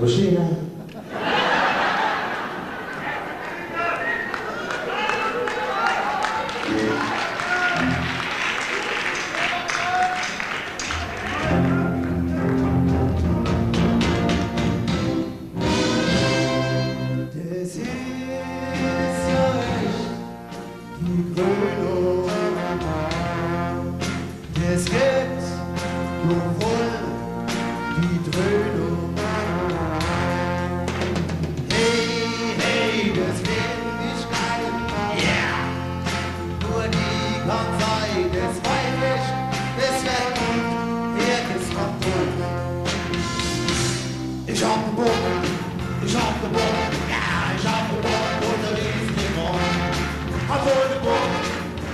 Maschine. Es geht nur voll die Dröhnung. Hey, hey, das will nicht bleiben. Yeah! Nur die ganze Zeit, das weiß ich, das wird gut, das kommt gut. Ich hab den Bock, ja, ich hab den Bock, und der riesen Grund. Hab wohl den Bock,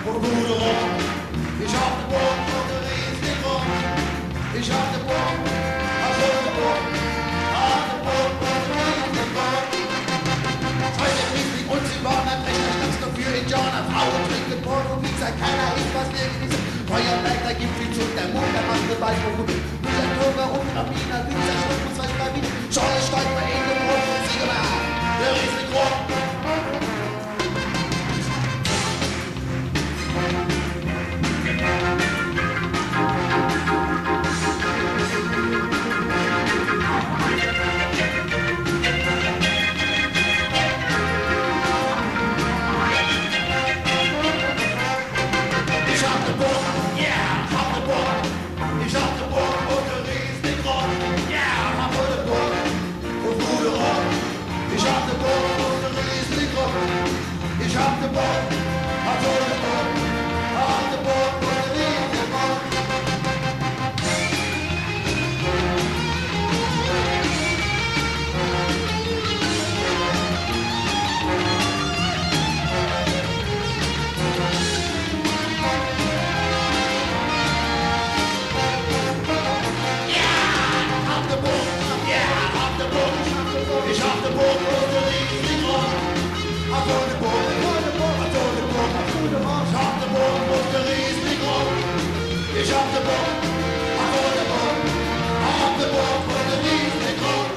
und gute Rum. Ich hab den Bock, und der riesen Grund. Ich hab den Bock, hab wohl den Bock, und der riesen Grund. Heute riesig und sie waren ein rechter Stadtstoff für Indianer. Frauen trinken Porno, Pizza, keiner ist was nirgends. Feuerleiter gibt viel zu, der Mond, der macht den Ball gut. Mit der Kurve und Rabiner, Pizza, Schluck und zwei Kabinen. Scheuer steigt bei Ihnen rum, Siegener, der riesige Grund. Ich hab den Bock, hab wohl den Bock, hab den Bock und den riesen Bock. Ich hab den Bock und den riesen Bock. Hab wohl den Bock. Ich hab den Bock, hab wohl den Bock, hab den Bock und den riesen Grund.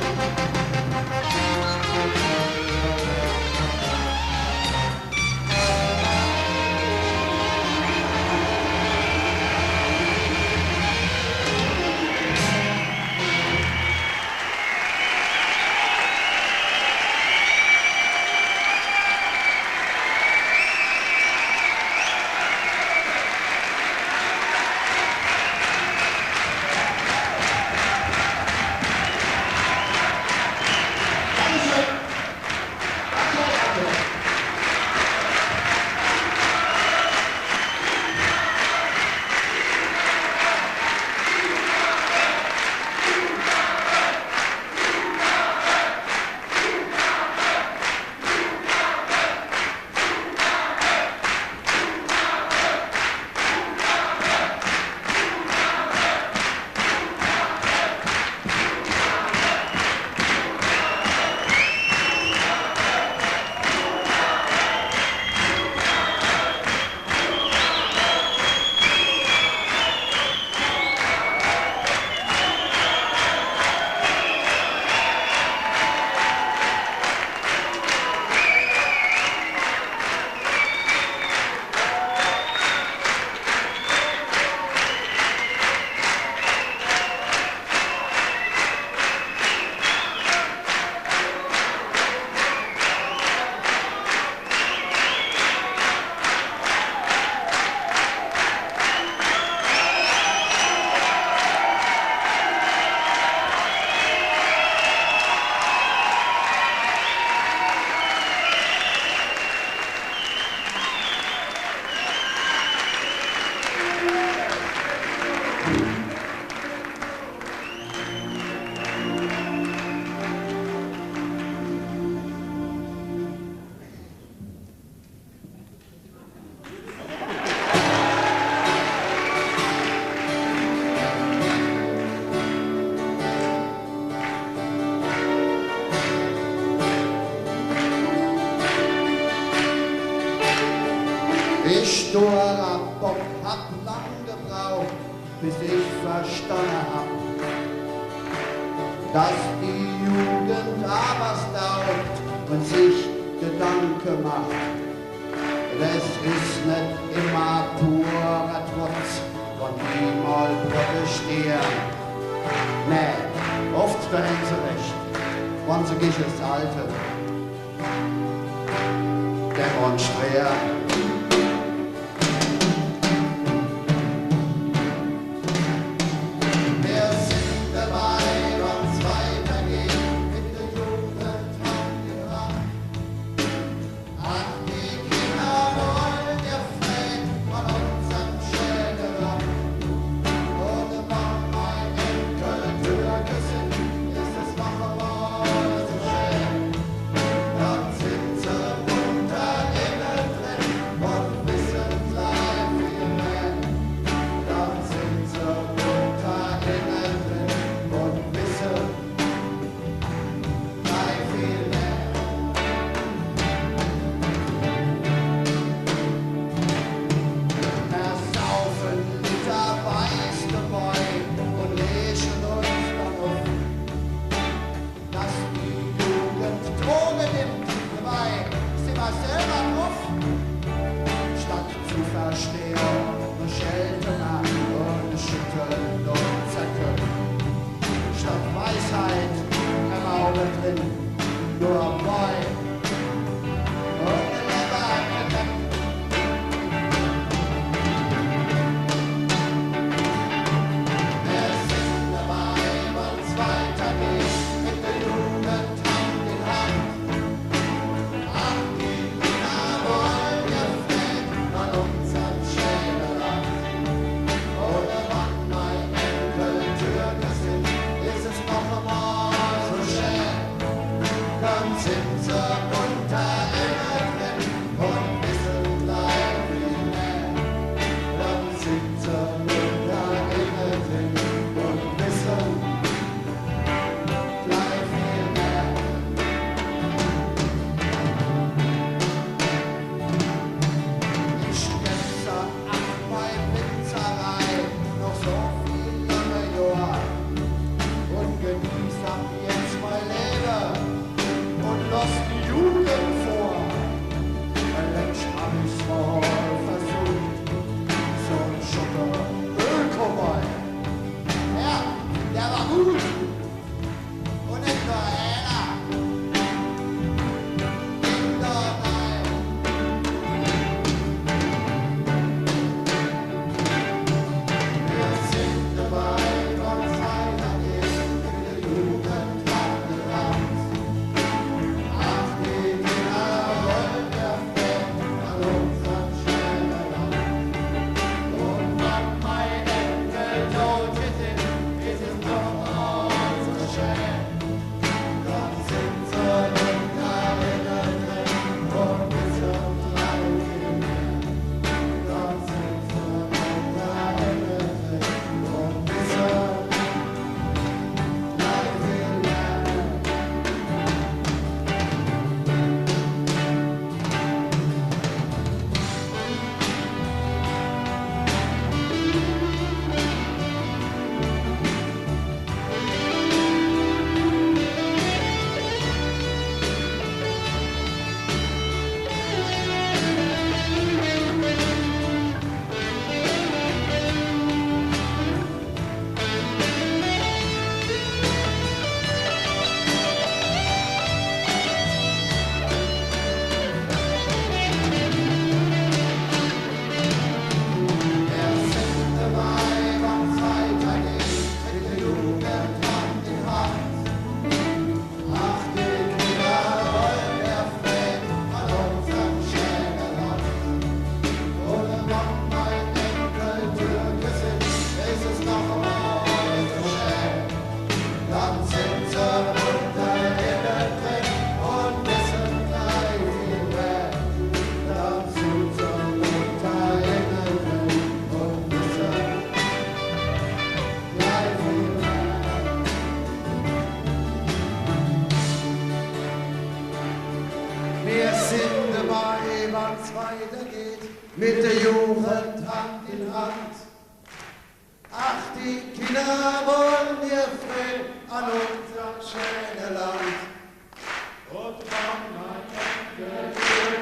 Ich, sturer Bock, hab lang gebraucht, bis ich verstanden hab. dass die Jugend aber staubt und sich Gedanken macht. Das ist nicht immer purer Trotz, von ihm mal protestieren. Nee, oft da haben sie recht, wenn sie gegen das Alte demonstrieren. weitergeht, mit der Jugend Hand in Hand. Ach, die Kinder wollen ihr frei an unser schönes Land. Und von meinem